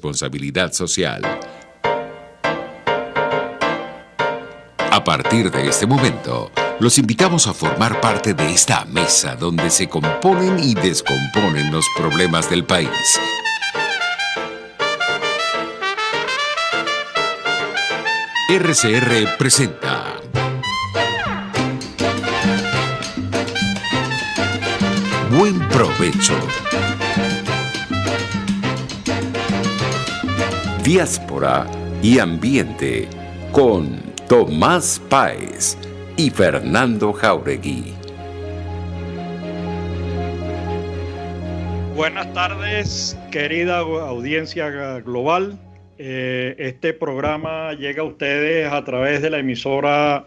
responsabilidad social. A partir de este momento, los invitamos a formar parte de esta mesa donde se componen y descomponen los problemas del país. RCR presenta Buen Provecho. Diáspora y Ambiente con Tomás Páez y Fernando Jáuregui. Buenas tardes, querida audiencia global. Este programa llega a ustedes a través de la emisora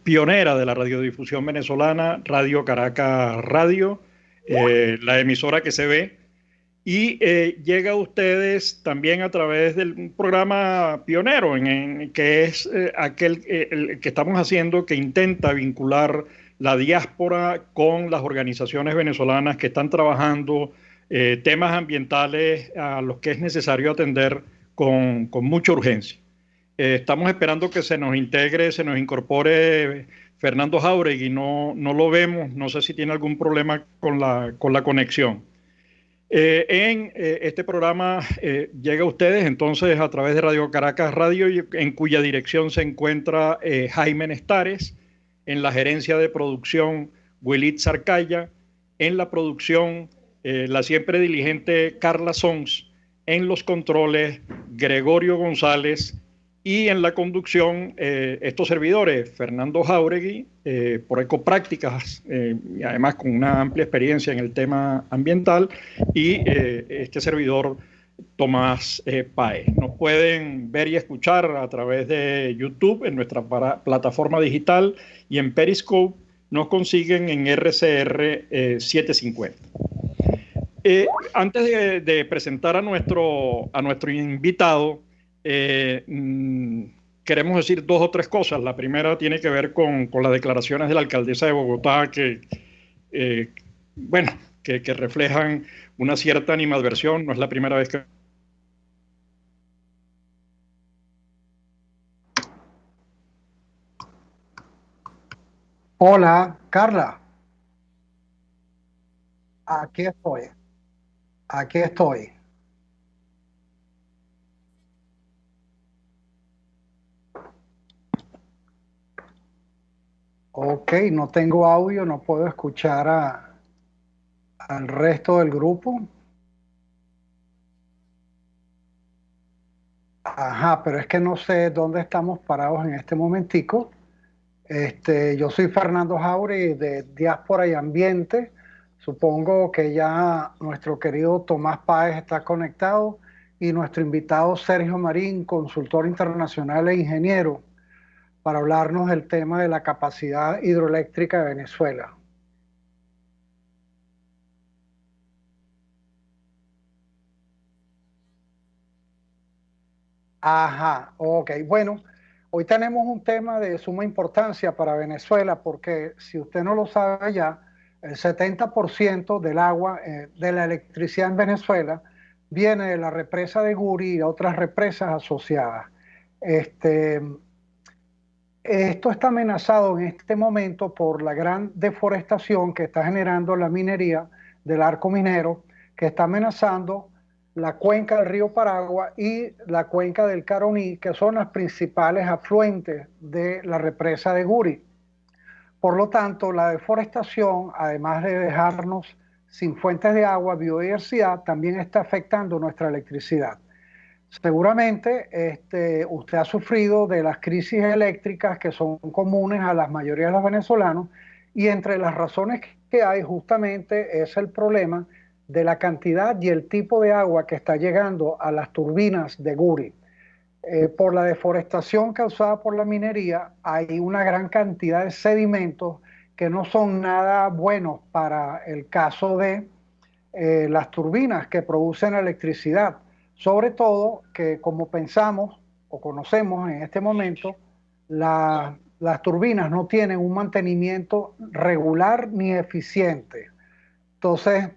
pionera de la radiodifusión venezolana, Radio Caracas Radio, la emisora que se ve, y llega a ustedes también a través del programa pionero, que es aquel el que estamos haciendo, que intenta vincular la diáspora con las organizaciones venezolanas que están trabajando temas ambientales a los que es necesario atender con mucha urgencia. Estamos esperando que se nos incorpore Fernando Jáuregui. No lo vemos, no sé si tiene algún problema con la conexión. Este programa llega a ustedes entonces a través de Radio Caracas Radio, en cuya dirección se encuentra Jaime Nestares, en la gerencia de producción Willit Zarcaya, en la producción la siempre diligente Carla Sons, en los controles Gregorio González y en la conducción estos servidores, Fernando Jáuregui, por Ecoprácticas, y además con una amplia experiencia en el tema ambiental, y este servidor Tomás Páez. Nos pueden ver y escuchar a través de YouTube en nuestra plataforma digital, y en Periscope nos consiguen en RCR 750. Antes de presentar a nuestro invitado, queremos decir dos o tres cosas. La primera tiene que ver con las declaraciones de la alcaldesa de Bogotá que reflejan una cierta animadversión. No es la primera vez que... Hola, Carla. Aquí estoy. Aquí estoy. Ok, no tengo audio, no puedo escuchar al resto del grupo. Ajá, pero es que no sé dónde estamos parados en este momentico. Yo soy Fernando Jáuregui de Diáspora y Ambiente. Supongo que ya nuestro querido Tomás Páez está conectado y nuestro invitado Sergio Marín, consultor internacional e ingeniero, para hablarnos del tema de la capacidad hidroeléctrica de Venezuela. Ajá, ok. Bueno, hoy tenemos un tema de suma importancia para Venezuela porque, si usted no lo sabe ya, el 70% del agua, de la electricidad en Venezuela, viene de la represa de Guri y otras represas asociadas. Esto está amenazado en este momento por la gran deforestación que está generando la minería del arco minero, que está amenazando la cuenca del río Paragua y la cuenca del Caroní, que son las principales afluentes de la represa de Guri. Por lo tanto, la deforestación, además de dejarnos sin fuentes de agua, biodiversidad, también está afectando nuestra electricidad. Seguramente usted ha sufrido de las crisis eléctricas que son comunes a la mayoría de los venezolanos, y entre las razones que hay justamente es el problema de la cantidad y el tipo de agua que está llegando a las turbinas de Guri. Por la deforestación causada por la minería hay una gran cantidad de sedimentos que no son nada buenos para el caso de las turbinas que producen electricidad. Sobre todo que, como pensamos o conocemos en este momento, las turbinas no tienen un mantenimiento regular ni eficiente. Entonces,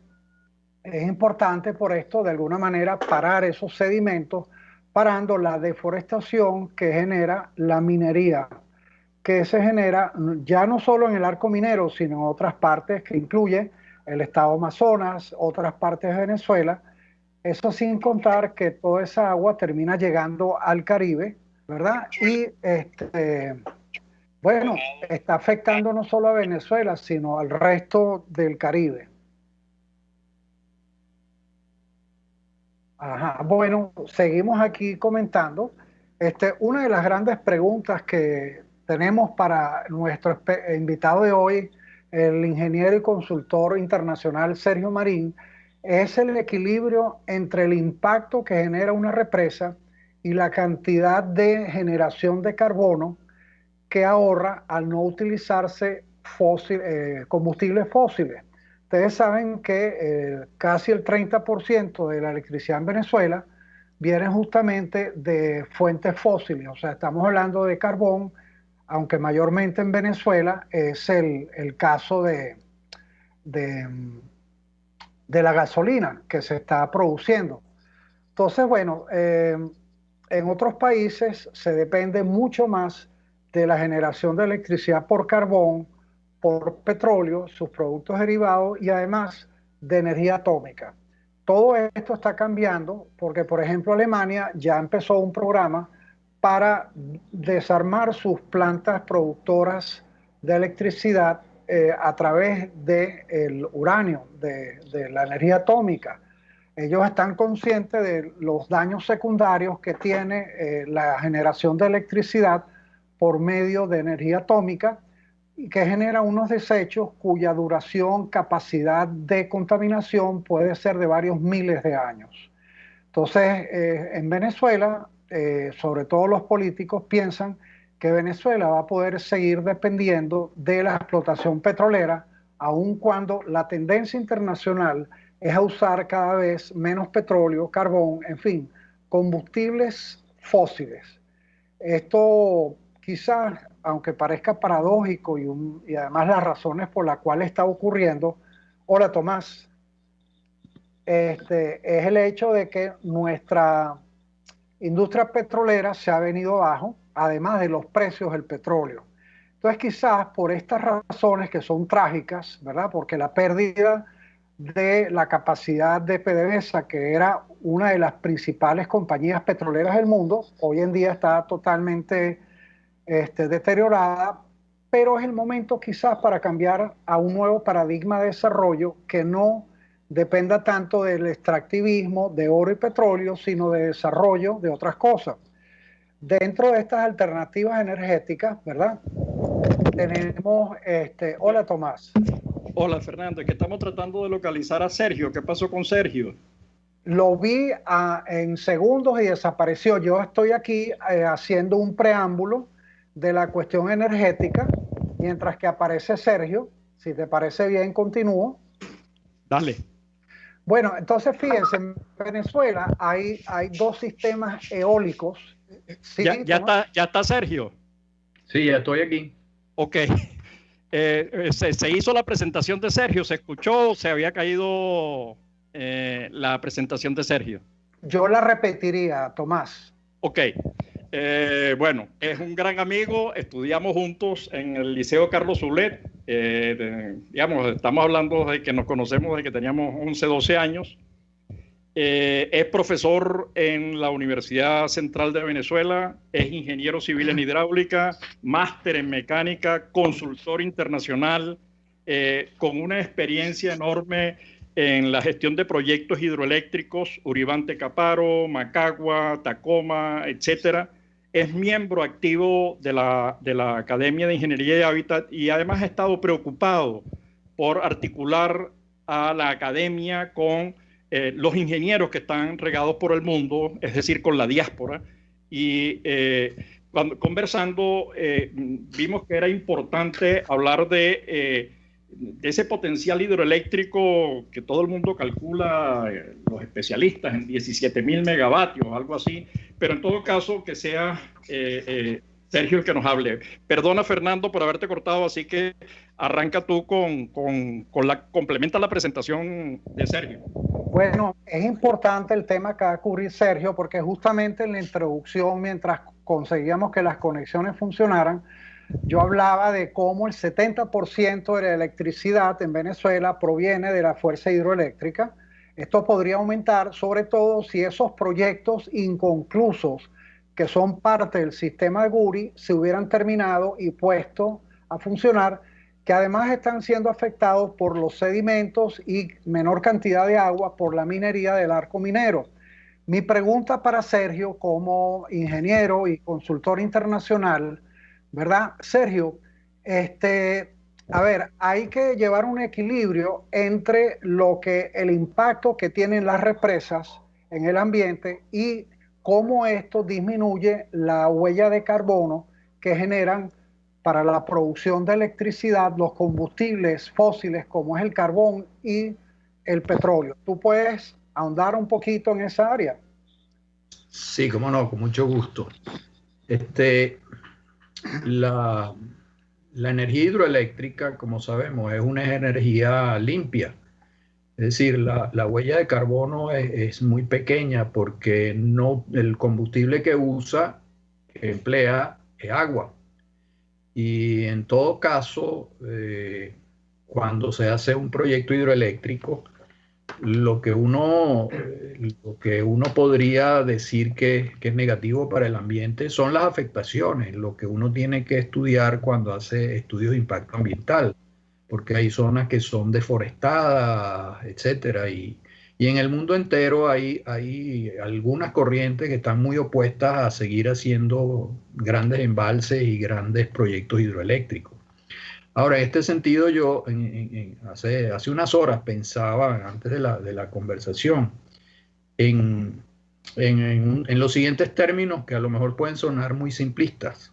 Es importante por esto, de alguna manera, parar esos sedimentos, parando la deforestación que genera la minería, que se genera ya no solo en el arco minero, sino en otras partes que incluye el estado Amazonas, otras partes de Venezuela. Eso sin contar que toda esa agua termina llegando al Caribe, ¿verdad? Y bueno, está afectando no solo a Venezuela, sino al resto del Caribe. Ajá, bueno, seguimos aquí comentando. Una de las grandes preguntas que tenemos para nuestro invitado de hoy, el ingeniero y consultor internacional Sergio Marín, es el equilibrio entre el impacto que genera una represa y la cantidad de generación de carbono que ahorra al no utilizarse combustibles fósiles. Ustedes saben que casi el 30% de la electricidad en Venezuela viene justamente de fuentes fósiles, o sea, estamos hablando de carbón, aunque mayormente en Venezuela es el caso de, de la gasolina que se está produciendo. Entonces, bueno, en otros países se depende mucho más de la generación de electricidad por carbón, por petróleo, sus productos derivados y además de energía atómica. Todo esto está cambiando porque, por ejemplo, Alemania ya empezó un programa para desarmar sus plantas productoras de electricidad a través del uranio, de la energía atómica. Ellos están conscientes de los daños secundarios que tiene la generación de electricidad por medio de energía atómica y que genera unos desechos cuya duración, capacidad de contaminación puede ser de varios miles de años. Entonces, en Venezuela, sobre todo los políticos piensan que Venezuela va a poder seguir dependiendo de la explotación petrolera, aun cuando la tendencia internacional es a usar cada vez menos petróleo, carbón, en fin, combustibles fósiles. Esto quizás, aunque parezca paradójico y además las razones por las cuales está ocurriendo, hola Tomás, es el hecho de que nuestra industria petrolera se ha venido abajo, además de los precios del petróleo. Entonces quizás por estas razones que son trágicas, ¿verdad? Porque la pérdida de la capacidad de PDVSA, que era una de las principales compañías petroleras del mundo, hoy en día está totalmente deteriorada, pero es el momento quizás para cambiar a un nuevo paradigma de desarrollo que no dependa tanto del extractivismo de oro y petróleo, sino de desarrollo de otras cosas. Dentro de estas alternativas energéticas, ¿verdad? Tenemos, hola Tomás. Hola Fernando, es que estamos tratando de localizar a Sergio. ¿Qué pasó con Sergio? Lo vi en segundos y desapareció. Yo estoy aquí haciendo un preámbulo de la cuestión energética, mientras que aparece Sergio. Si te parece bien, continúo. Dale. Bueno, entonces fíjense, en Venezuela hay dos sistemas eólicos. ¿Sí, ya está Sergio? Sí, ya estoy aquí. Ok. Se hizo la presentación de Sergio, ¿se escuchó? ¿Se había caído la presentación de Sergio? Yo la repetiría, Tomás. Ok. Bueno, es un gran amigo, estudiamos juntos en el Liceo Carlos Zulet, digamos, estamos hablando de que nos conocemos desde que teníamos 11, 12 años. Es profesor en la Universidad Central de Venezuela, es ingeniero civil en hidráulica, máster en mecánica, consultor internacional, con una experiencia enorme en la gestión de proyectos hidroeléctricos, Uribante Caparo, Macagua, Tacoma, etcétera. Es miembro activo de la Academia de Ingeniería y Hábitat y además ha estado preocupado por articular a la academia con los ingenieros que están regados por el mundo, es decir, con la diáspora. Y conversando, vimos que era importante hablar de ese potencial hidroeléctrico que todo el mundo calcula, los especialistas, en 17.000 megavatios, algo así, pero en todo caso que sea Sergio el que nos hable. Perdona, Fernando, por haberte cortado, así que arranca tú complementa la presentación de Sergio. Bueno, es importante el tema que va a cubrir Sergio, porque justamente en la introducción, mientras conseguíamos que las conexiones funcionaran, yo hablaba de cómo el 70% de la electricidad en Venezuela proviene de la fuerza hidroeléctrica. Esto podría aumentar, sobre todo si esos proyectos inconclusos que son parte del sistema de Guri se hubieran terminado y puesto a funcionar, que además están siendo afectados por los sedimentos y menor cantidad de agua por la minería del arco minero. Mi pregunta para Sergio, como ingeniero y consultor internacional, ¿verdad? Sergio, a ver, hay que llevar un equilibrio entre el impacto que tienen las represas en el ambiente y cómo esto disminuye la huella de carbono que generan para la producción de electricidad los combustibles fósiles como es el carbón y el petróleo. ¿Tú puedes ahondar un poquito en esa área? Sí, cómo no, con mucho gusto. La energía hidroeléctrica, como sabemos, es una energía limpia. Es decir, la huella de carbono es muy pequeña porque el combustible que emplea es agua. Y en todo caso, cuando se hace un proyecto hidroeléctrico, lo que uno podría decir que es negativo para el ambiente son las afectaciones, lo que uno tiene que estudiar cuando hace estudios de impacto ambiental, porque hay zonas que son deforestadas, etcétera, y en el mundo entero hay algunas corrientes que están muy opuestas a seguir haciendo grandes embalses y grandes proyectos hidroeléctricos. Ahora, en este sentido, yo hace unas horas pensaba, antes de la conversación, en los siguientes términos que a lo mejor pueden sonar muy simplistas.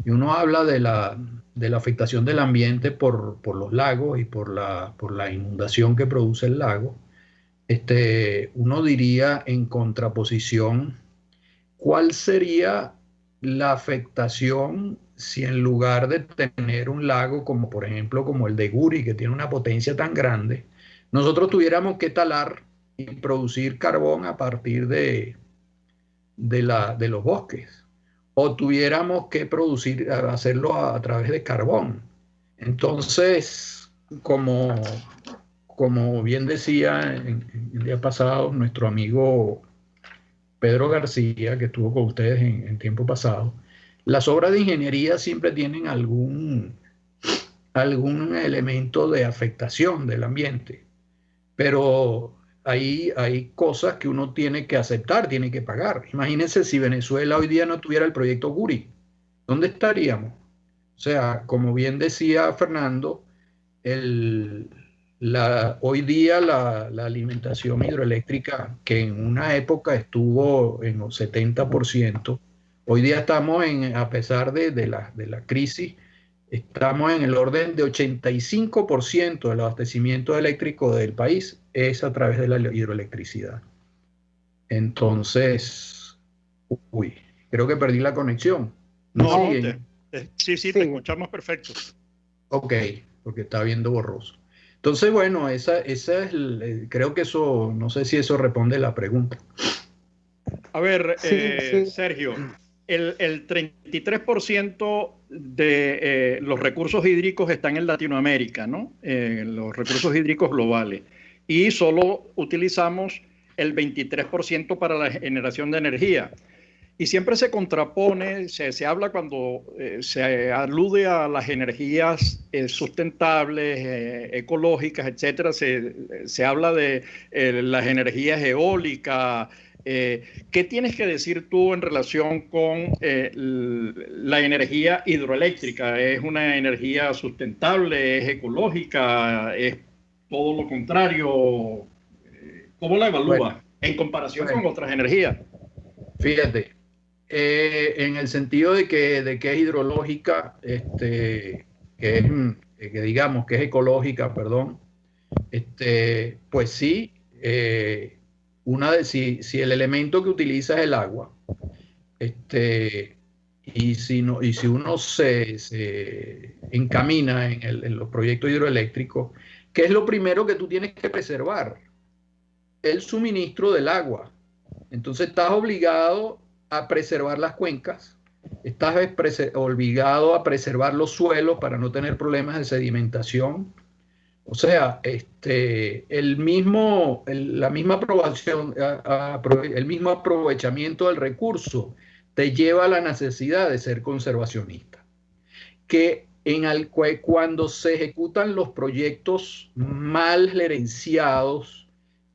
Y uno habla de la afectación del ambiente por los lagos y por la inundación que produce el lago. Uno diría en contraposición, ¿cuál sería la afectación si en lugar de tener un lago como por ejemplo como el de Guri, que tiene una potencia tan grande, nosotros tuviéramos que talar y producir carbón a partir de los bosques, o tuviéramos que hacerlo a través de carbón? Entonces, como bien decía el día pasado nuestro amigo Pedro García, que estuvo con ustedes en tiempo pasado, las obras de ingeniería siempre tienen algún elemento de afectación del ambiente, pero hay cosas que uno tiene que aceptar, tiene que pagar. Imagínense si Venezuela hoy día no tuviera el proyecto Guri, ¿dónde estaríamos? O sea, como bien decía Fernando, hoy día la alimentación hidroeléctrica, que en una época estuvo en los 70%, hoy día estamos a pesar de la crisis, estamos en el orden de 85% del abastecimiento eléctrico del país es a través de la hidroelectricidad. Entonces, creo que perdí la conexión. Sí, te escuchamos perfecto. Ok, porque está viendo borroso. Entonces, bueno, creo que eso, no sé si eso responde la pregunta. A ver, sí. Sergio, el 33% de los recursos hídricos están en Latinoamérica, ¿no? Los recursos hídricos globales. Y solo utilizamos el 23% para la generación de energía. Y siempre se contrapone, se habla cuando se alude a las energías sustentables, ecológicas, etcétera, se habla de las energías eólicas. ¿Qué tienes que decir tú en relación con la energía hidroeléctrica? ¿Es una energía sustentable? ¿Es ecológica? ¿Es todo lo contrario? ¿Cómo la evalúas en comparación con otras energías? Fíjate. En el sentido de que es hidrológica, que digamos que es ecológica, perdón, pues sí, si el elemento que utiliza es el agua, y si uno se encamina en los proyectos hidroeléctricos, ¿qué es lo primero que tú tienes que preservar? el suministro del agua. Entonces estás obligado a preservar las cuencas, estás obligado a preservar los suelos para no tener problemas de sedimentación. O sea, el mismo aprovechamiento del recurso te lleva a la necesidad de ser conservacionista. Cuando se ejecutan los proyectos mal gerenciados,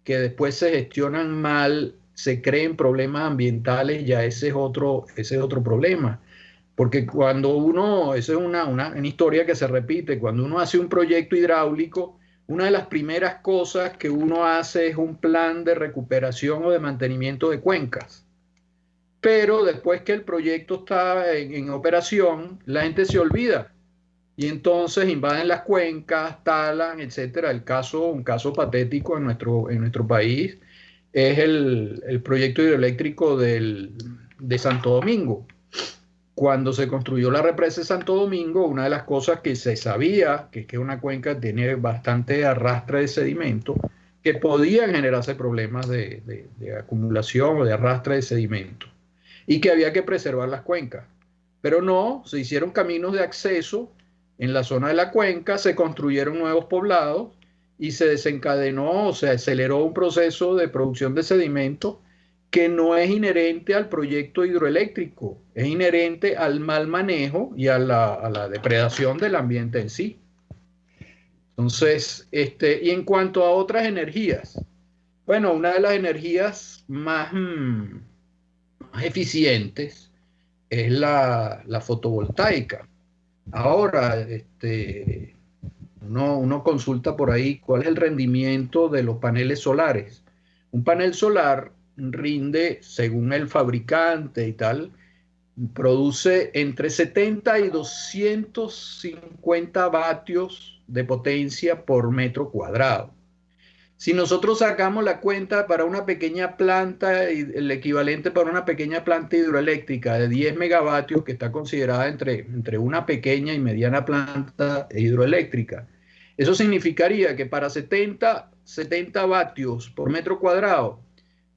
que después se gestionan mal, se creen problemas ambientales, ya ese es otro problema. Porque cuando uno, eso es una historia que se repite, cuando uno hace un proyecto hidráulico, una de las primeras cosas que uno hace es un plan de recuperación o de mantenimiento de cuencas. Pero después que el proyecto está en operación, la gente se olvida. Y entonces invaden las cuencas, talan, etcétera. Un caso patético en nuestro país es el proyecto hidroeléctrico de Santo Domingo. Cuando se construyó la represa de Santo Domingo, una de las cosas que se sabía, que es que una cuenca tiene bastante arrastre de sedimento, que podían generarse problemas de acumulación o de arrastre de sedimento, y que había que preservar las cuencas. Pero no, se hicieron caminos de acceso en la zona de la cuenca, se construyeron nuevos poblados y se desencadenó, o se aceleró un proceso de producción de sedimento que no es inherente al proyecto hidroeléctrico, es inherente al mal manejo y a la depredación del ambiente en sí. Entonces, y en cuanto a otras energías, bueno, una de las energías más eficientes es la fotovoltaica. Ahora, uno consulta por ahí cuál es el rendimiento de los paneles solares. Un panel solar rinde, según el fabricante y tal, produce entre 70 y 250 vatios de potencia por metro cuadrado. Si nosotros sacamos la cuenta para una pequeña planta, el equivalente para una pequeña planta hidroeléctrica de 10 megavatios, que está considerada entre una pequeña y mediana planta hidroeléctrica, eso significaría que para 70 vatios por metro cuadrado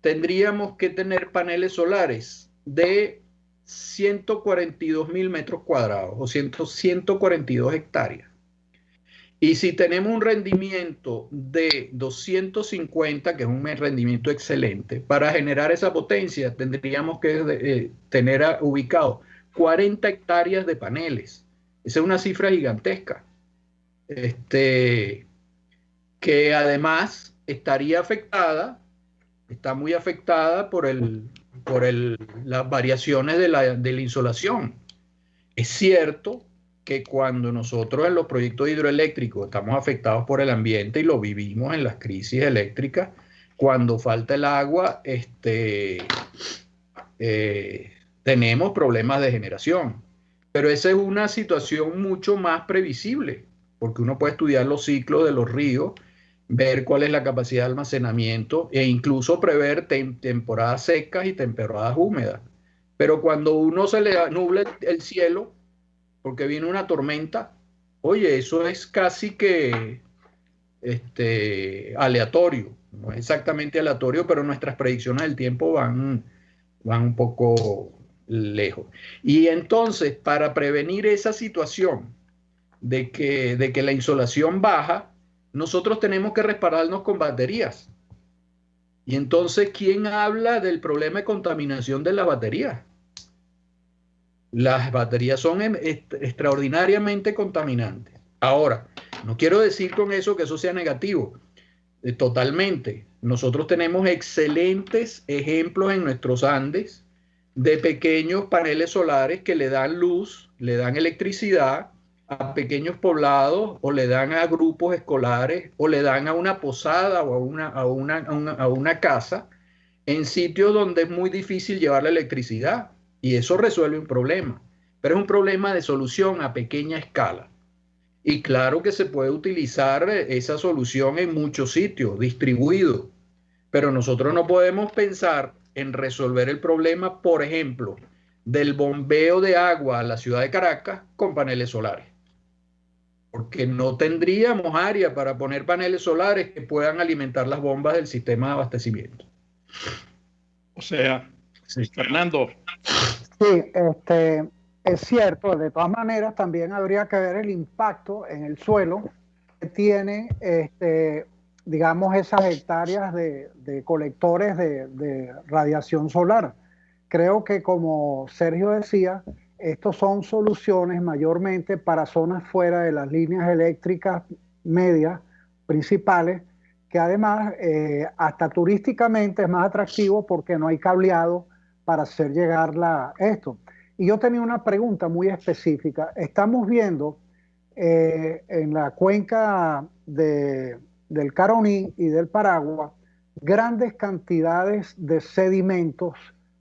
tendríamos que tener paneles solares de 142.000 metros cuadrados o 142 hectáreas. Y si tenemos un rendimiento de 250, que es un rendimiento excelente, para generar esa potencia tendríamos que tener ubicado 40 hectáreas de paneles. Esa es una cifra gigantesca. Que además estaría afectada, está muy afectada por las variaciones de la insolación. Es cierto que cuando nosotros en los proyectos hidroeléctricos estamos afectados por el ambiente y lo vivimos en las crisis eléctricas, cuando falta el agua, tenemos problemas de generación. Pero esa es una situación mucho más previsible, porque uno puede estudiar los ciclos de los ríos, ver cuál es la capacidad de almacenamiento e incluso prever temporadas secas y temporadas húmedas. Pero cuando uno se le nubla el cielo porque viene una tormenta, oye, eso es casi que aleatorio. No es exactamente aleatorio, pero nuestras predicciones del tiempo van un poco lejos. Y entonces, para prevenir esa situación de que la insolación baja, nosotros tenemos que respaldarnos con baterías. Y entonces, ¿quién habla del problema de contaminación de las baterías? Las baterías son extraordinariamente contaminantes. Ahora, no quiero decir con eso que eso sea negativo. Totalmente. Nosotros tenemos excelentes ejemplos en nuestros Andes de pequeños paneles solares que le dan luz, le dan electricidad a pequeños poblados, o le dan a grupos escolares, o le dan a una posada o a una casa en sitios donde es muy difícil llevar la electricidad. Y eso resuelve un problema, pero es un problema de solución a pequeña escala. Y claro que se puede utilizar esa solución en muchos sitios, distribuido, pero nosotros no podemos pensar en resolver el problema, por ejemplo, del bombeo de agua a la ciudad de Caracas con paneles solares. porque no tendríamos área para poner paneles solares que puedan alimentar las bombas del sistema de abastecimiento. O sea, sí. Fernando. Sí, es cierto. De todas maneras, también habría que ver el impacto en el suelo que tiene, digamos, esas hectáreas de colectores de radiación solar. Creo que, como Sergio decía, estos son soluciones mayormente para zonas fuera de las líneas eléctricas medias principales, que además hasta turísticamente es más atractivo porque no hay cableado para hacer llegar esto. Y yo tenía una pregunta muy específica. Estamos viendo en la cuenca del Caroní y del Paragua grandes cantidades de sedimentos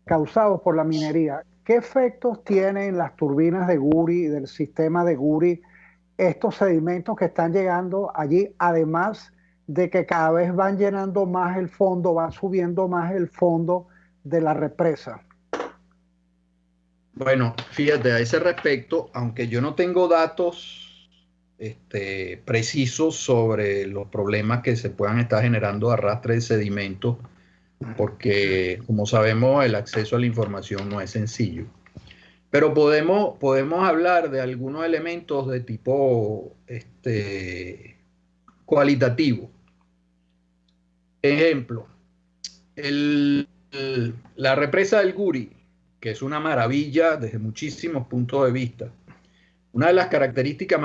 causados por la minería. ¿Qué efectos tienen las turbinas de Guri y del sistema de Guri estos sedimentos que están llegando allí, además de que cada vez van llenando más el fondo, van subiendo más el fondo de la represa? Bueno, fíjate, a ese respecto, aunque yo no tengo datos precisos sobre los problemas que se puedan estar generando de arrastre de sedimentos, porque como sabemos el acceso a la información no es sencillo, pero podemos hablar de algunos elementos de tipo cualitativo. Ejemplo, la represa del Guri, que es una maravilla desde muchísimos puntos de vista. Una de las características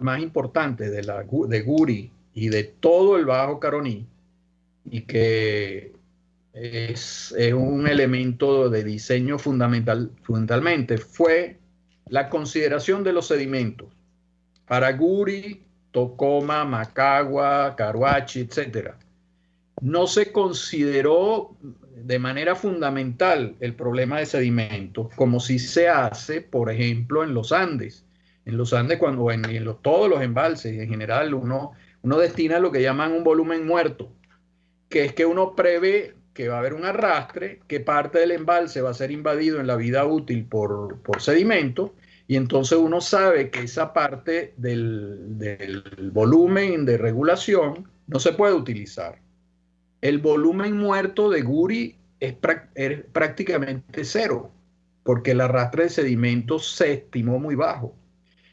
más importantes de Guri y de todo el Bajo Caroní, y que es un elemento de diseño fundamentalmente, fue la consideración de los sedimentos. Para Guri, Tocoma, Macagua, Caruachi, etc., no se consideró de manera fundamental el problema de sedimentos, como si se hace, por ejemplo, en los Andes. En los Andes, todos los embalses, en general, uno destina lo que llaman un volumen muerto, que es que uno prevé que va a haber un arrastre, que parte del embalse va a ser invadido en la vida útil por sedimentos, y entonces uno sabe que esa parte del volumen de regulación no se puede utilizar. El volumen muerto de Guri es prácticamente cero, porque el arrastre de sedimentos se estimó muy bajo.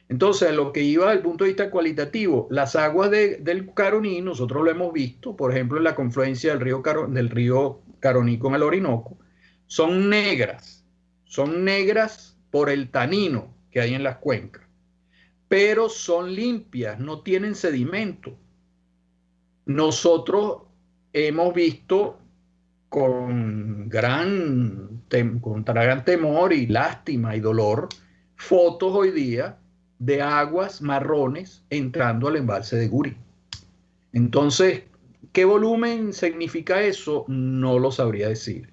Entonces, lo que iba desde el punto de vista cualitativo, las aguas del Caroní, nosotros lo hemos visto, por ejemplo, en la confluencia del río Caroní con el Orinoco, son negras por el tanino que hay en las cuencas, pero son limpias, no tienen sedimento. Nosotros hemos visto con gran temor y lástima y dolor fotos hoy día de aguas marrones entrando al embalse de Guri. Entonces, ¿qué volumen significa eso? No lo sabría decir.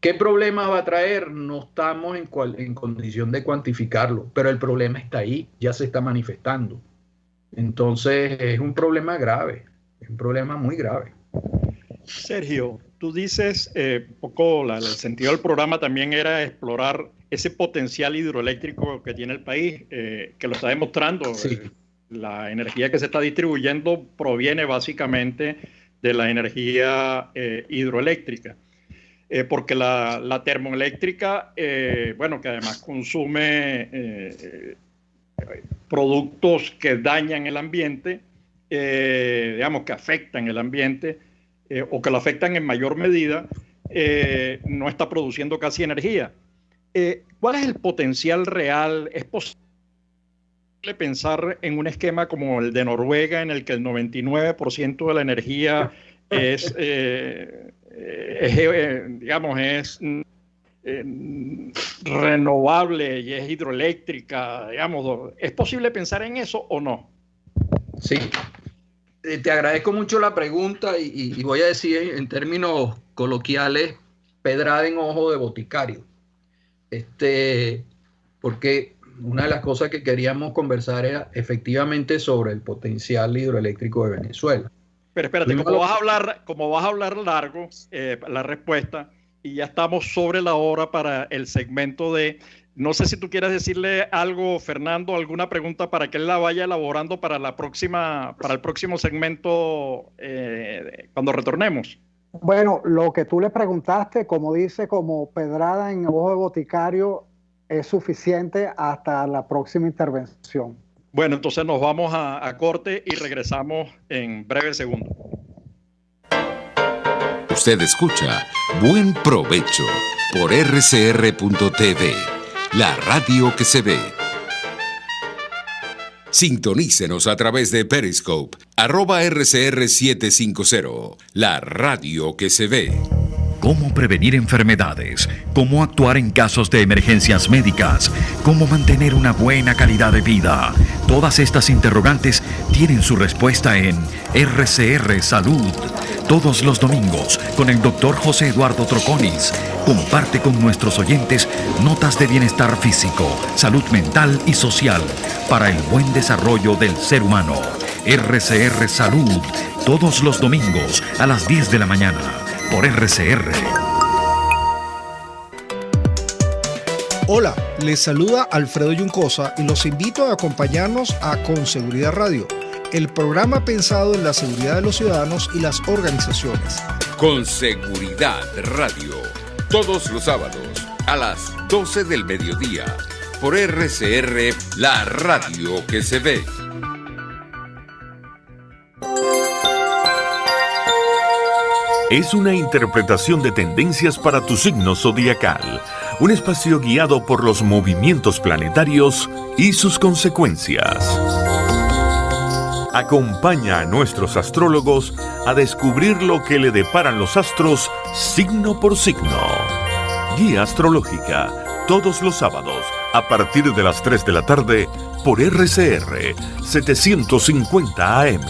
¿Qué problemas va a traer? No estamos en condición de cuantificarlo, pero el problema está ahí, ya se está manifestando. Entonces, es un problema grave, es un problema muy grave. Sergio, tú dices, el sentido del programa también era explorar ese potencial hidroeléctrico que tiene el país, que lo está demostrando. Sí. La energía que se está distribuyendo proviene básicamente de la energía hidroeléctrica, porque la termoeléctrica, que además consume productos que dañan el ambiente, digamos que afectan el ambiente, o que lo afectan en mayor medida, no está produciendo casi energía. ¿Cuál es el potencial real? ¿Es posible pensar en un esquema como el de Noruega, en el que el 99% de la energía es renovable y es hidroeléctrica? Digamos, ¿es posible pensar en eso o no? Sí. Te agradezco mucho la pregunta y voy a decir en términos coloquiales, pedrada en ojo de boticario. Porque una de las cosas que queríamos conversar era efectivamente sobre el potencial hidroeléctrico de Venezuela. Pero espérate, como vas a hablar largo la respuesta, y ya estamos sobre la hora para el segmento de No sé si tú quieres decirle algo, Fernando, alguna pregunta para que él la vaya elaborando para el próximo segmento cuando retornemos. Bueno, lo que tú le preguntaste, como dice, como pedrada en ojo de boticario, es suficiente hasta la próxima intervención. Bueno, entonces nos vamos a corte y regresamos en breve segundo. Usted escucha Buen Provecho por rcr.tv, la radio que se ve. Sintonícenos a través de Periscope, @RCR750, la radio que se ve. Cómo prevenir enfermedades, cómo actuar en casos de emergencias médicas, cómo mantener una buena calidad de vida. Todas estas interrogantes tienen su respuesta en RCR Salud. Todos los domingos, con el Dr. José Eduardo Troconis, comparte con nuestros oyentes notas de bienestar físico, salud mental y social para el buen desarrollo del ser humano. RCR Salud, todos los domingos a las 10 de la mañana, por RCR. Hola, les saluda Alfredo Yuncosa y los invito a acompañarnos a Con Seguridad Radio, el programa pensado en la seguridad de los ciudadanos y las organizaciones. Con Seguridad Radio, todos los sábados a las 12 del mediodía, por RCR, la radio que se ve. Es una interpretación de tendencias para tu signo zodiacal, un espacio guiado por los movimientos planetarios y sus consecuencias. Acompaña a nuestros astrólogos a descubrir lo que le deparan los astros signo por signo. Guía astrológica, todos los sábados a partir de las 3 de la tarde por RCR 750 AM.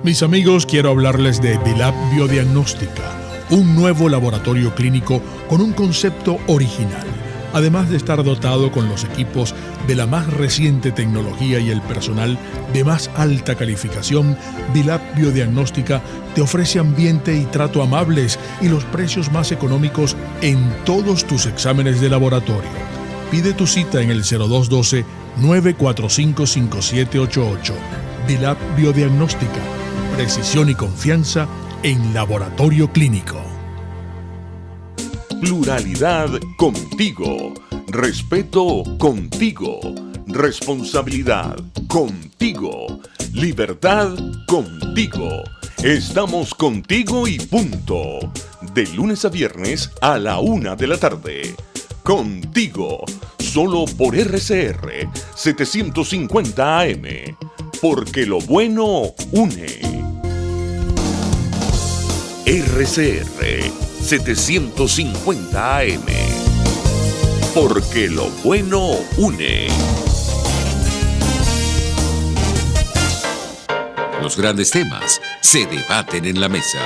Mis amigos, quiero hablarles de Bilab Biodiagnóstica, un nuevo laboratorio clínico con un concepto original. Además de estar dotado con los equipos de la más reciente tecnología y el personal de más alta calificación, Bilab Biodiagnóstica te ofrece ambiente y trato amables y los precios más económicos en todos tus exámenes de laboratorio. Pide tu cita en el 0212-945-5788. Bilab Biodiagnóstica, precisión y confianza en laboratorio clínico. Pluralidad contigo, respeto contigo, responsabilidad contigo, libertad contigo. Estamos contigo y punto. De lunes a viernes a la 1 de la tarde. Contigo, solo por RCR 750 AM. Porque lo bueno une. RCR 750 AM. Porque lo bueno une. Los grandes temas se debaten en la mesa.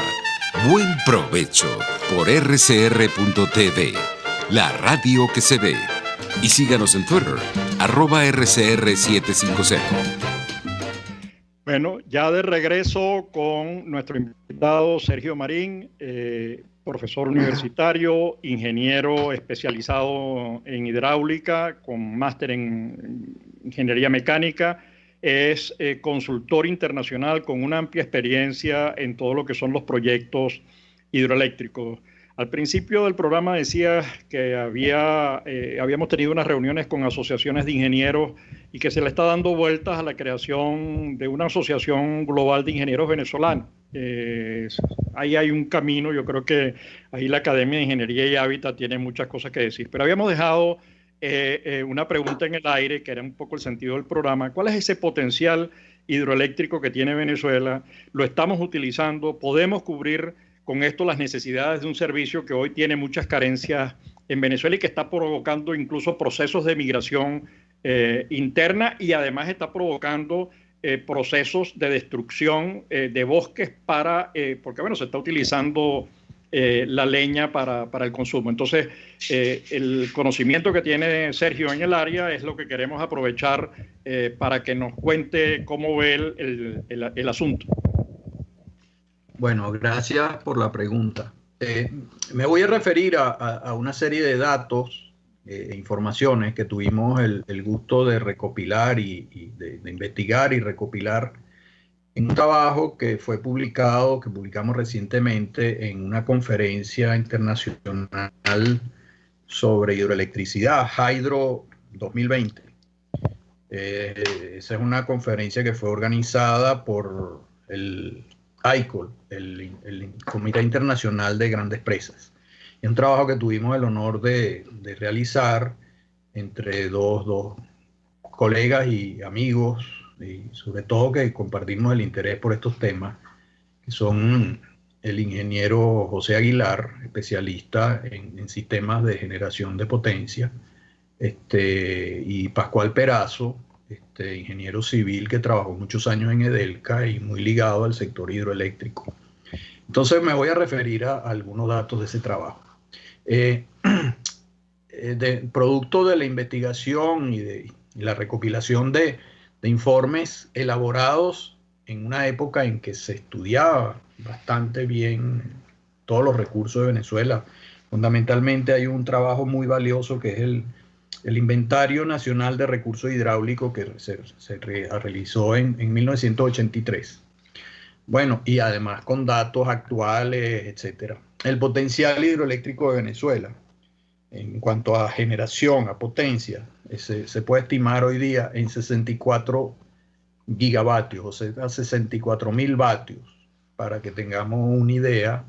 Buen provecho por rcr.tv, la radio que se ve. Y síganos en Twitter, @RCR750. Bueno, ya de regreso con nuestro invitado Sergio Marín, profesor universitario, ingeniero especializado en hidráulica, con máster en ingeniería mecánica. Es consultor internacional con una amplia experiencia en todo lo que son los proyectos hidroeléctricos. Al principio del programa decía que habíamos tenido unas reuniones con asociaciones de ingenieros y que se le está dando vueltas a la creación de una asociación global de ingenieros venezolanos. Ahí hay un camino, yo creo que ahí la Academia de Ingeniería y Hábitat tiene muchas cosas que decir. Pero habíamos dejado una pregunta en el aire, que era un poco el sentido del programa. ¿Cuál es ese potencial hidroeléctrico que tiene Venezuela? ¿Lo estamos utilizando? ¿Podemos cubrir con esto las necesidades de un servicio que hoy tiene muchas carencias en Venezuela y que está provocando incluso procesos de migración interna, y además está provocando procesos de destrucción de bosques porque bueno, se está utilizando la leña para el consumo? Entonces, el conocimiento que tiene Sergio en el área es lo que queremos aprovechar para que nos cuente cómo ve el asunto. Bueno, gracias por la pregunta. Me voy a referir a una serie de datos e informaciones que tuvimos el gusto de recopilar y de investigar y recopilar en un trabajo que publicamos recientemente en una conferencia internacional sobre hidroelectricidad, Hydro 2020. Esa es una conferencia que fue organizada por el ICOL, el Comité Internacional de Grandes Presas. Es un trabajo que tuvimos el honor de realizar entre dos colegas y amigos, y sobre todo que compartimos el interés por estos temas, que son el ingeniero José Aguilar, especialista en sistemas de generación de potencia, y Pascual Perazo, ingeniero civil que trabajó muchos años en Edelca y muy ligado al sector hidroeléctrico. Entonces me voy a referir a algunos datos de ese trabajo. Producto de la investigación y la recopilación de informes elaborados en una época en que se estudiaba bastante bien todos los recursos de Venezuela. Fundamentalmente hay un trabajo muy valioso que es el Inventario Nacional de Recursos Hidráulicos que se realizó en 1983. Bueno, y además con datos actuales, etcétera. El potencial hidroeléctrico de Venezuela, en cuanto a generación, a potencia, se puede estimar hoy día en 64 gigavatios, o sea, 64.000 vatios. Para que tengamos una idea,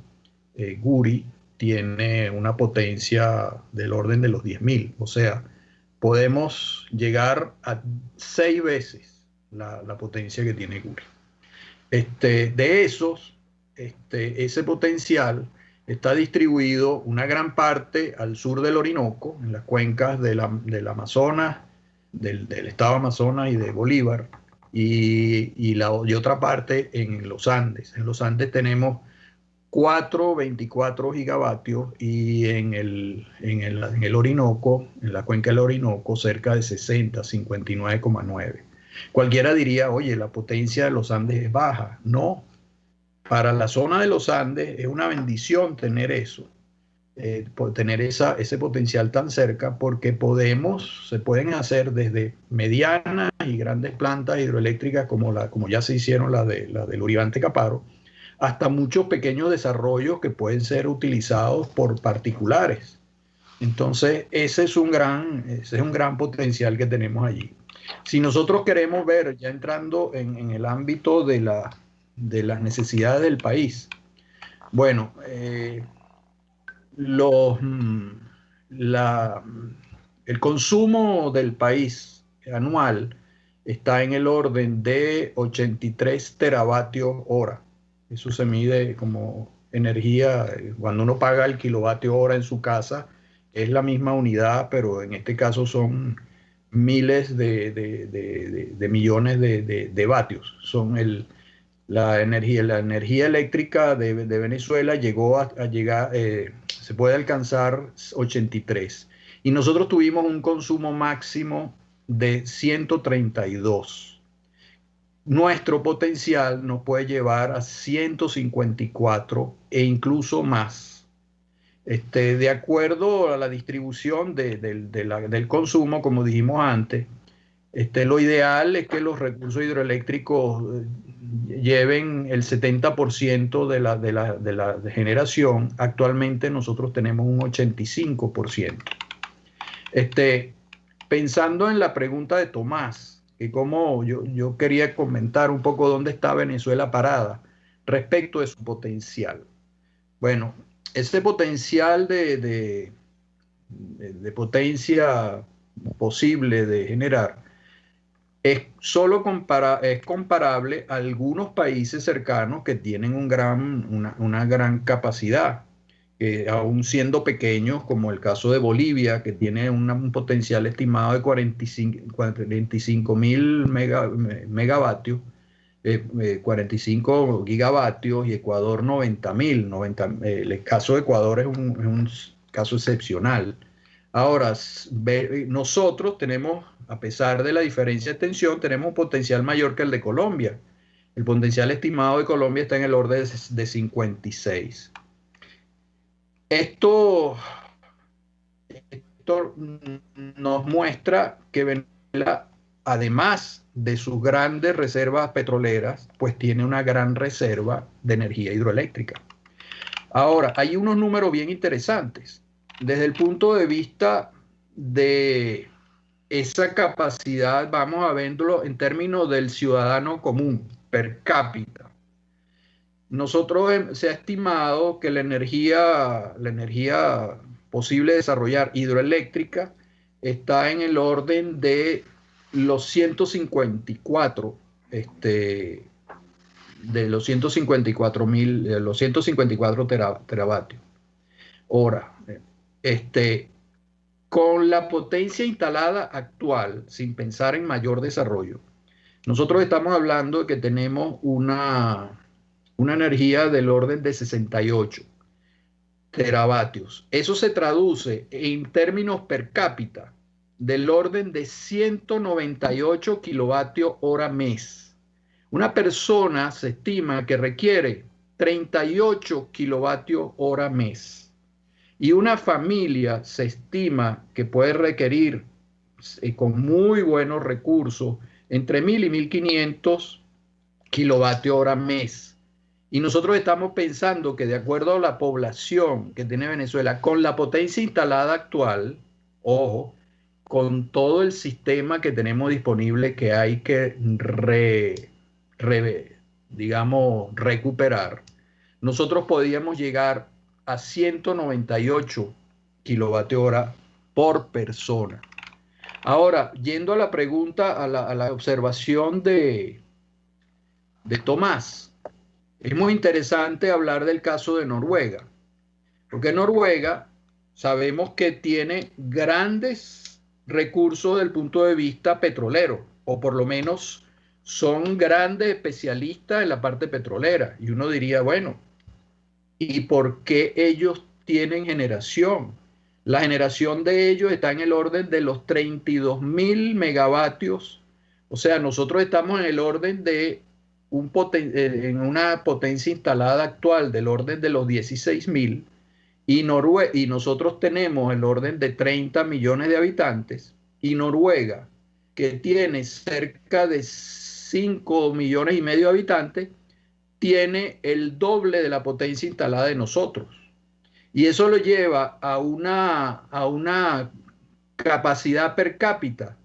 Guri tiene una potencia del orden de los 10.000, o sea, podemos llegar a 6 veces la potencia que tiene Guri. De esos, ese potencial está distribuido una gran parte al sur del Orinoco, en las cuencas del Amazonas, del estado Amazonas y de Bolívar, y otra parte en los Andes. En los Andes tenemos 24 gigavatios y en el Orinoco, en la cuenca del Orinoco, cerca de 60, 59,9. Cualquiera diría, oye, la potencia de los Andes es baja. No, para la zona de los Andes es una bendición tener eso, tener ese potencial tan cerca, porque se pueden hacer desde medianas y grandes plantas hidroeléctricas como ya se hicieron la del Uribante Caparo, hasta muchos pequeños desarrollos que pueden ser utilizados por particulares. Entonces, ese es un gran potencial que tenemos allí. Si nosotros queremos ver, ya entrando en el ámbito de las necesidades del país, bueno, el consumo del país anual está en el orden de 83 teravatios hora. Eso se mide como energía, cuando uno paga el kilovatio hora en su casa, es la misma unidad, pero en este caso son miles de millones de vatios. Son la energía eléctrica de Venezuela llegó a llegar, se puede alcanzar 83. Y nosotros tuvimos un consumo máximo de 132. Nuestro potencial nos puede llevar a 154 e incluso más. De acuerdo a la distribución del consumo, como dijimos antes, lo ideal es que los recursos hidroeléctricos lleven el 70% de la generación. Actualmente nosotros tenemos un 85%. Pensando en la pregunta de Tomás, que como yo quería comentar un poco dónde está Venezuela parada respecto de su potencial. Bueno, ese potencial de potencia posible de generar es comparable a algunos países cercanos que tienen una gran capacidad, aún siendo pequeños, como el caso de Bolivia, que tiene un potencial estimado de 45.000 megavatios, 45 gigavatios, y Ecuador 90.000. El caso de Ecuador es un caso excepcional. Ahora, nosotros tenemos, a pesar de la diferencia de extensión, tenemos un potencial mayor que el de Colombia. El potencial estimado de Colombia está en el orden de 56. Esto nos muestra que Venezuela, además de sus grandes reservas petroleras, pues tiene una gran reserva de energía hidroeléctrica. Ahora, hay unos números bien interesantes. Desde el punto de vista de esa capacidad, vamos a verlo en términos del ciudadano común, per cápita. Se ha estimado que la energía posible de desarrollar hidroeléctrica está en el orden de los 154 teravatios hora. Con la potencia instalada actual, sin pensar en mayor desarrollo, nosotros estamos hablando de que tenemos una energía del orden de 68 teravatios. Eso se traduce en términos per cápita del orden de 198 kilovatios hora mes. Una persona se estima que requiere 38 kilovatios hora mes. Y una familia se estima que puede requerir, con muy buenos recursos, entre 1.000 y 1.500 kilovatios hora mes. Y nosotros estamos pensando que de acuerdo a la población que tiene Venezuela, con la potencia instalada actual, ojo, con todo el sistema que tenemos disponible que hay que recuperar, nosotros podíamos llegar a 198 kilovatios hora por persona. Ahora, yendo a la pregunta, a la observación de Tomás, es muy interesante hablar del caso de Noruega, porque Noruega sabemos que tiene grandes recursos desde el punto de vista petrolero, o por lo menos son grandes especialistas en la parte petrolera. Y uno diría, bueno, ¿y por qué ellos tienen generación? La generación de ellos está en el orden de los 32.000 megavatios. O sea, nosotros estamos en el orden de en una potencia instalada actual del orden de los 16.000 y nosotros tenemos el orden de 30 millones de habitantes, y Noruega, que tiene cerca de 5 millones y medio de habitantes, tiene el doble de la potencia instalada de nosotros. Y eso lo lleva a una capacidad per cápita,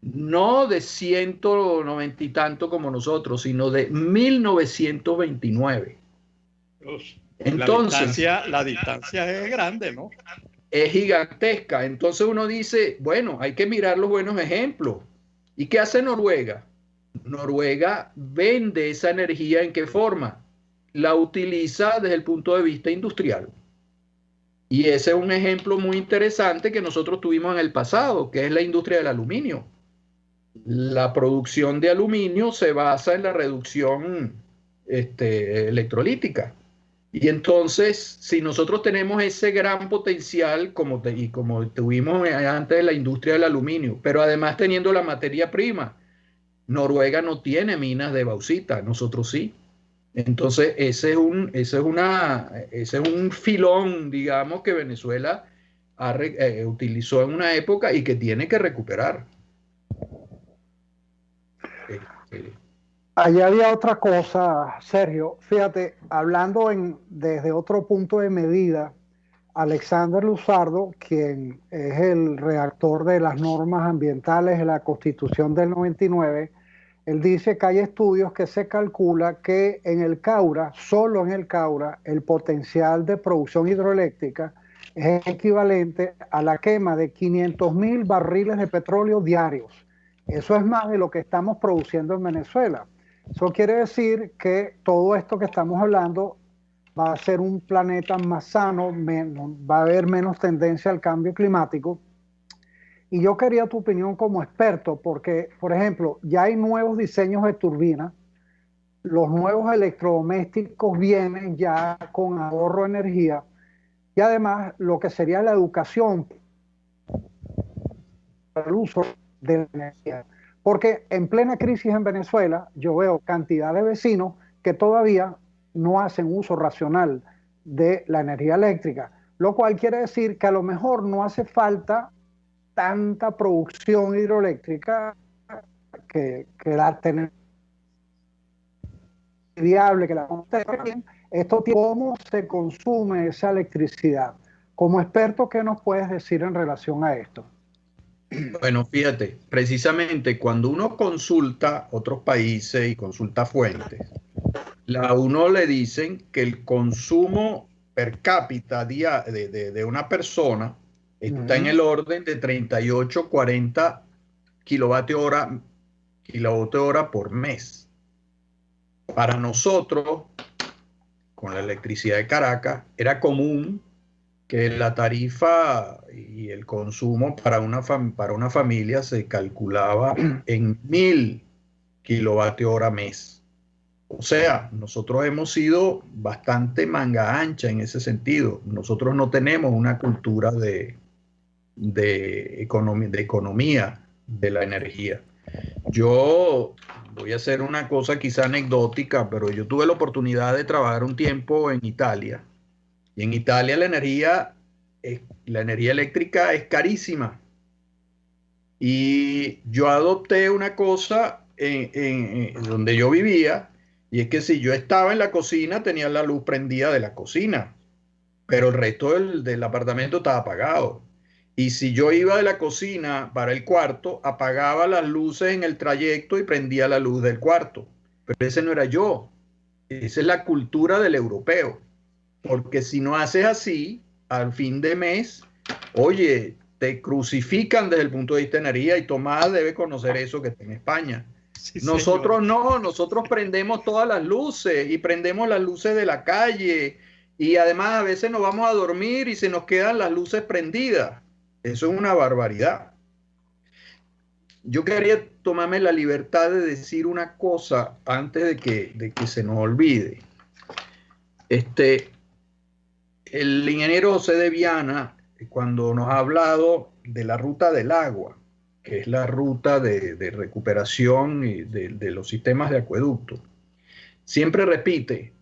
no de 190 y tanto como nosotros, sino de 1929. Entonces, la distancia es grande, ¿no? Es gigantesca. Entonces uno dice, bueno, hay que mirar los buenos ejemplos. ¿Y qué hace Noruega? Noruega vende esa energía. ¿En qué forma? La utiliza desde el punto de vista industrial. Y ese es un ejemplo muy interesante que nosotros tuvimos en el pasado, que es la industria del aluminio. La producción de aluminio se basa en la reducción electrolítica. Y entonces, si nosotros tenemos ese gran potencial, como tuvimos antes de la industria del aluminio, pero además teniendo la materia prima, Noruega no tiene minas de bauxita, nosotros sí. Entonces, ese es un filón, digamos, que Venezuela utilizó en una época y que tiene que recuperar. Allá había otra cosa, Sergio. Fíjate, hablando desde otro punto de medida, Alexander Luzardo, quien es el redactor de las normas ambientales de la Constitución del 99, él dice que hay estudios que se calcula que en el Caura, solo en el Caura, el potencial de producción hidroeléctrica es equivalente a la quema de 500.000 barriles de petróleo diarios. Eso es más de lo que estamos produciendo en Venezuela. Eso quiere decir que todo esto que estamos hablando va a ser un planeta más sano, va a haber menos tendencia al cambio climático. Y yo quería tu opinión como experto, porque, por ejemplo, ya hay nuevos diseños de turbinas, los nuevos electrodomésticos vienen ya con ahorro de energía, y además lo que sería la educación para el uso de la energía. Porque en plena crisis en Venezuela, yo veo cantidad de vecinos que todavía no hacen uso racional de la energía eléctrica. lo cual quiere decir que a lo mejor no hace falta tanta producción hidroeléctrica que la tener viable, que la bien. Esto, ¿cómo se consume esa electricidad? Como experto, ¿qué nos puedes decir en relación a esto? Bueno, fíjate, precisamente cuando uno consulta otros países y consulta fuentes, a uno le dicen que el consumo per cápita de una persona está en el orden de 38-40 kilovatio hora por mes. Para nosotros, con la electricidad de Caracas, era común que la tarifa y el consumo para una familia se calculaba en 1000 kilovatio hora mes. O sea, nosotros hemos sido bastante manga ancha en ese sentido. Nosotros no tenemos una cultura de economía de la energía. Yo voy a hacer una cosa quizá anecdótica, pero yo tuve la oportunidad de trabajar un tiempo en Italia. Y en Italia la energía eléctrica es carísima. Y yo adopté una cosa en donde yo vivía, y es que si yo estaba en la cocina tenía la luz prendida de la cocina, pero el resto del apartamento estaba apagado. Y si yo iba de la cocina para el cuarto, apagaba las luces en el trayecto y prendía la luz del cuarto. Pero ese no era yo. Esa es la cultura del europeo. Porque si no haces así, al fin de mes, oye, te crucifican desde el punto de vista de energía, y Tomás debe conocer eso que está en España. Sí, nosotros señor. No, nosotros prendemos todas las luces y prendemos las luces de la calle, y además a veces nos vamos a dormir y se nos quedan las luces prendidas. Eso es una barbaridad. Yo quería tomarme la libertad de decir una cosa antes de que se nos olvide. El ingeniero José de Viana, cuando nos ha hablado de la ruta del agua, que es la ruta de recuperación de los sistemas de acueducto, siempre repite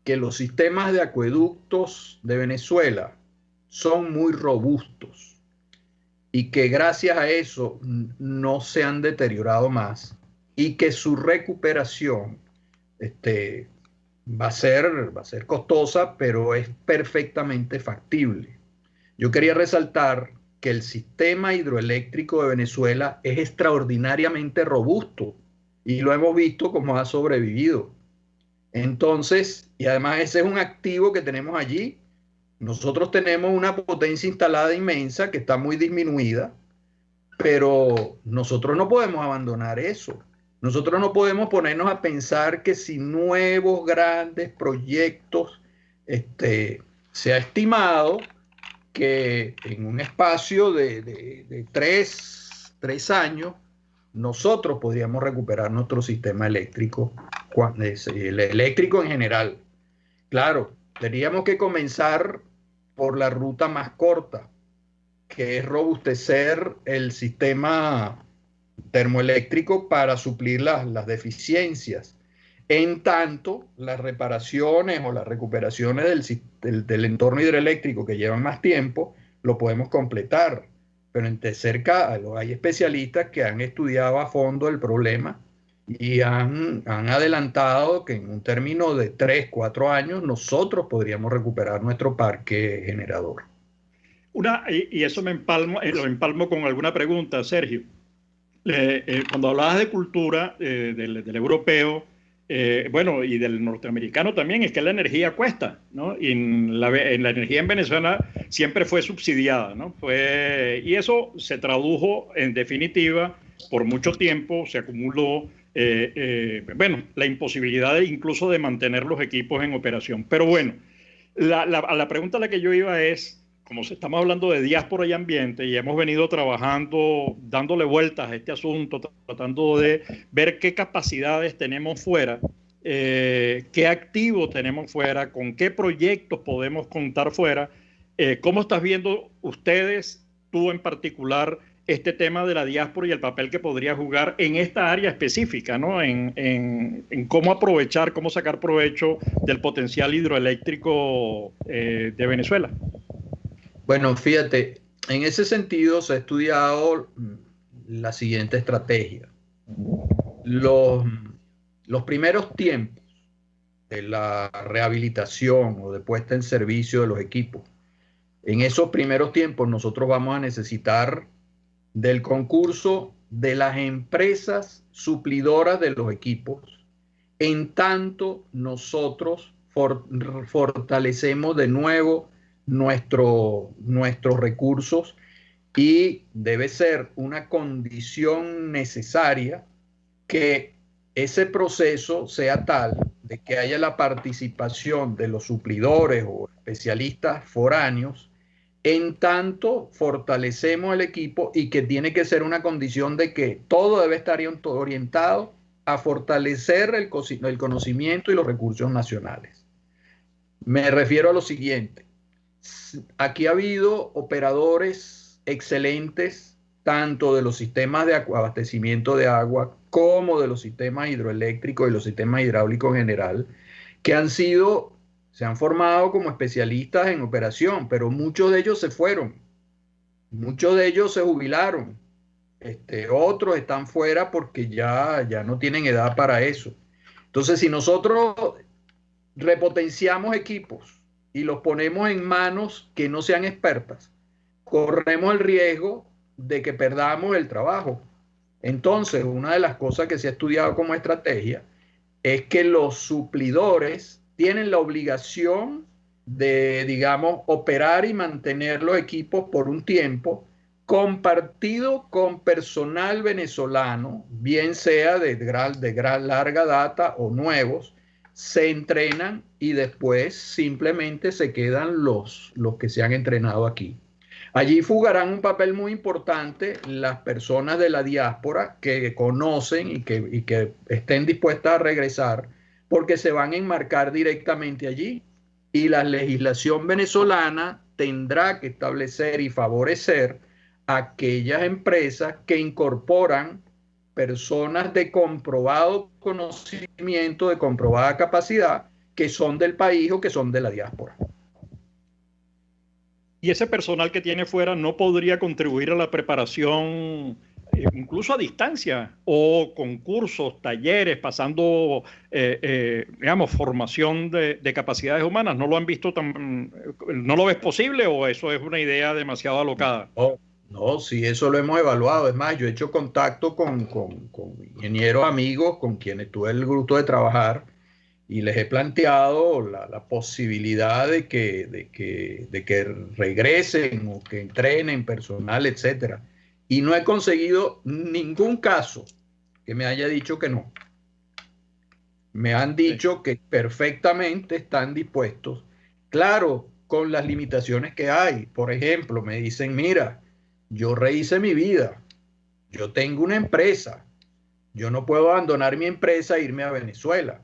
que los sistemas de acueductos de Venezuela son muy robustos y que gracias a eso no se han deteriorado más, y que su recuperación va a ser costosa, pero es perfectamente factible. Yo quería resaltar que el sistema hidroeléctrico de Venezuela es extraordinariamente robusto, y lo hemos visto cómo ha sobrevivido. Entonces, y además ese es un activo que tenemos allí. Nosotros tenemos una potencia instalada inmensa que está muy disminuida, pero nosotros no podemos abandonar eso. Nosotros no podemos ponernos a pensar que si nuevos grandes proyectos, se ha estimado que en un espacio de tres años nosotros podríamos recuperar nuestro sistema eléctrico, el eléctrico en general. Claro, tendríamos que comenzar por la ruta más corta, que es robustecer el sistema termoeléctrico para suplir las deficiencias. En tanto, las reparaciones o las recuperaciones del entorno hidroeléctrico, que llevan más tiempo, lo podemos completar. Pero cerca hay especialistas que han estudiado a fondo el problema y han adelantado que en un término de 3-4 años nosotros podríamos recuperar nuestro parque generador. Y eso lo empalmo con alguna pregunta, Sergio. Cuando hablabas de cultura del europeo, y del norteamericano también, es que la energía cuesta, ¿no? Y la energía en Venezuela siempre fue subsidiada, ¿no? Y eso se tradujo en definitiva por mucho tiempo, se acumuló la imposibilidad incluso de mantener los equipos en operación. Pero bueno, la pregunta a la que yo iba es, como estamos hablando de diáspora y ambiente, y hemos venido trabajando, dándole vueltas a este asunto, tratando de ver qué capacidades tenemos fuera, qué activos tenemos fuera, con qué proyectos podemos contar fuera. ¿Cómo estás viendo ustedes, tú en particular, este tema de la diáspora y el papel que podría jugar en esta área específica, ¿no? En cómo aprovechar, cómo sacar provecho del potencial hidroeléctrico de Venezuela? Bueno, fíjate, en ese sentido se ha estudiado la siguiente estrategia. Los primeros tiempos de la rehabilitación o de puesta en servicio de los equipos, en esos primeros tiempos nosotros vamos a necesitar del concurso de las empresas suplidoras de los equipos, en tanto nosotros fortalecemos de nuevo nuestros recursos, y debe ser una condición necesaria que ese proceso sea tal de que haya la participación de los suplidores o especialistas foráneos, en tanto fortalecemos el equipo, y que tiene que ser una condición de que todo debe estar orientado a fortalecer el conocimiento y los recursos nacionales. Me refiero a lo siguiente. Aquí ha habido operadores excelentes, tanto de los sistemas de abastecimiento de agua como de los sistemas hidroeléctricos y los sistemas hidráulicos en general, que se han formado como especialistas en operación, pero muchos de ellos se fueron, muchos de ellos se jubilaron, otros están fuera porque ya no tienen edad para eso. Entonces, si nosotros repotenciamos equipos y los ponemos en manos que no sean expertas, corremos el riesgo de que perdamos el trabajo. Entonces, una de las cosas que se ha estudiado como estrategia es que los suplidores tienen la obligación de, digamos, operar y mantener los equipos por un tiempo, compartido con personal venezolano, bien sea de gran larga data o nuevos. Se entrenan y después simplemente se quedan los que se han entrenado aquí. Allí jugarán un papel muy importante las personas de la diáspora que conocen y que estén dispuestas a regresar, porque se van a enmarcar directamente allí, y la legislación venezolana tendrá que establecer y favorecer aquellas empresas que incorporan personas de comprobado conocimiento, de comprobada capacidad, que son del país o que son de la diáspora. Y ese personal que tiene fuera no podría contribuir a la preparación, incluso a distancia, o con cursos, talleres, pasando, digamos, formación de capacidades humanas. ¿No lo han visto no lo ves posible, o eso es una idea demasiado alocada? No, sí, eso lo hemos evaluado. Es más, yo he hecho contacto con ingenieros amigos con quienes tuve el gusto de trabajar, y les he planteado la posibilidad de que regresen o que entrenen personal, etcétera. Y no he conseguido ningún caso que me haya dicho que no. Me han dicho que perfectamente están dispuestos. Claro, con las limitaciones que hay. Por ejemplo, me dicen, mira, yo rehice mi vida, yo tengo una empresa, yo no puedo abandonar mi empresa e irme a Venezuela,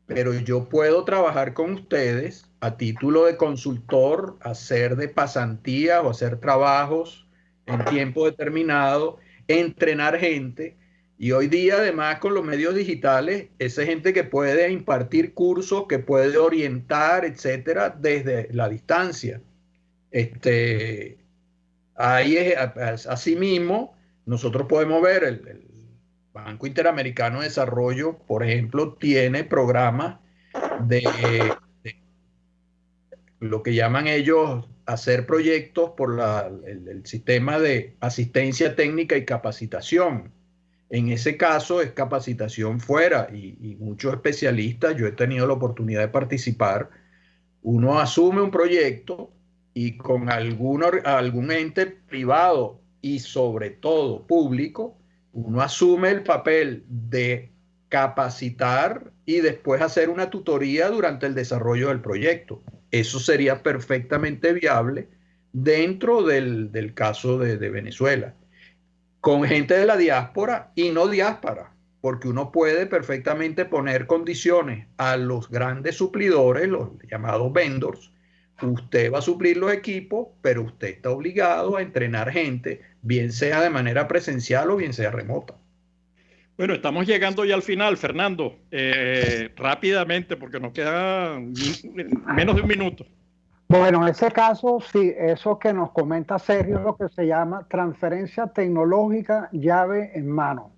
pero yo puedo trabajar con ustedes a título de consultor, hacer de pasantía o hacer trabajos en tiempo determinado, entrenar gente. Y hoy día, además, con los medios digitales, esa gente que puede impartir cursos, que puede orientar, etcétera, desde la distancia. Asimismo, nosotros podemos ver el Banco Interamericano de Desarrollo, por ejemplo, tiene programas de lo que llaman ellos hacer proyectos por el sistema de asistencia técnica y capacitación. En ese caso es capacitación fuera, y muchos especialistas, yo he tenido la oportunidad de participar, uno asume un proyecto y con algún ente privado y sobre todo público, uno asume el papel de capacitar y después hacer una tutoría durante el desarrollo del proyecto. Eso sería perfectamente viable dentro del caso de Venezuela, con gente de la diáspora y no diáspora, porque uno puede perfectamente poner condiciones a los grandes suplidores, los llamados vendors. Usted va a suplir los equipos, pero usted está obligado a entrenar gente, bien sea de manera presencial o bien sea remota. Bueno, estamos llegando ya al final, Fernando. Rápidamente, porque nos queda menos de un minuto. Bueno, en ese caso, sí, eso que nos comenta Sergio es lo que se llama transferencia tecnológica llave en mano,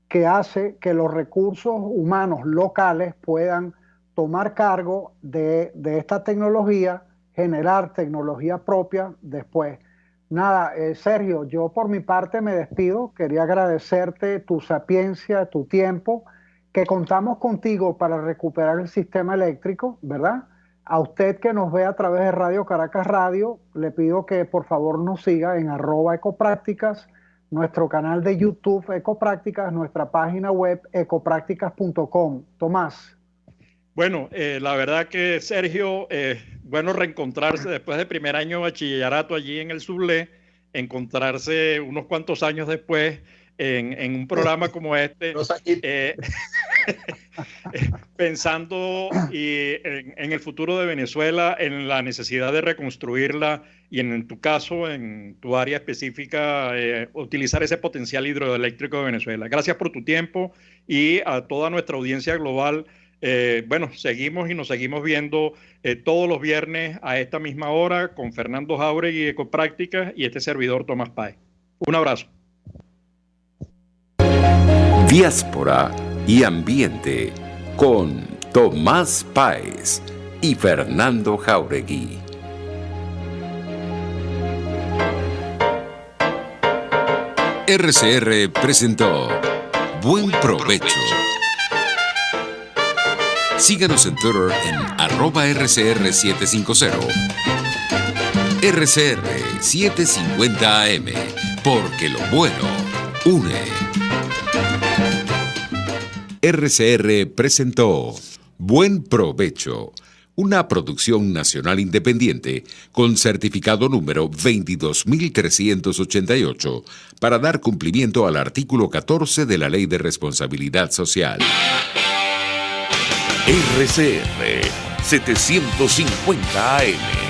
que hace que los recursos humanos locales puedan tomar cargo de esta tecnología, generar tecnología propia después. Nada, Sergio, yo por mi parte me despido. Quería agradecerte tu sapiencia, tu tiempo, que contamos contigo para recuperar el sistema eléctrico, ¿verdad? A usted que nos ve a través de Radio Caracas Radio, le pido que por favor nos siga en @ecoprácticas, nuestro canal de YouTube Ecoprácticas, nuestra página web ecoprácticas.com. Tomás. Bueno, la verdad que Sergio, bueno reencontrarse después del primer año de bachillerato allí en el Sublé, encontrarse unos cuantos años después en un programa como este, pensando en el futuro de Venezuela, en la necesidad de reconstruirla y en tu caso, en tu área específica, utilizar ese potencial hidroeléctrico de Venezuela. Gracias por tu tiempo y a toda nuestra audiencia global. Bueno, seguimos y nos seguimos viendo todos los viernes a esta misma hora con Fernando Jáuregui y Ecoprácticas y este servidor Tomás Páez. Un abrazo. Diáspora y Ambiente con Tomás Páez y Fernando Jáuregui. RCR presentó Buen Provecho. Síganos en Twitter en @RCR750. RCR 750 AM, porque lo bueno une. RCR presentó Buen Provecho, una producción nacional independiente con certificado número 22388 para dar cumplimiento al artículo 14 de la Ley de Responsabilidad Social. RCR 750 AM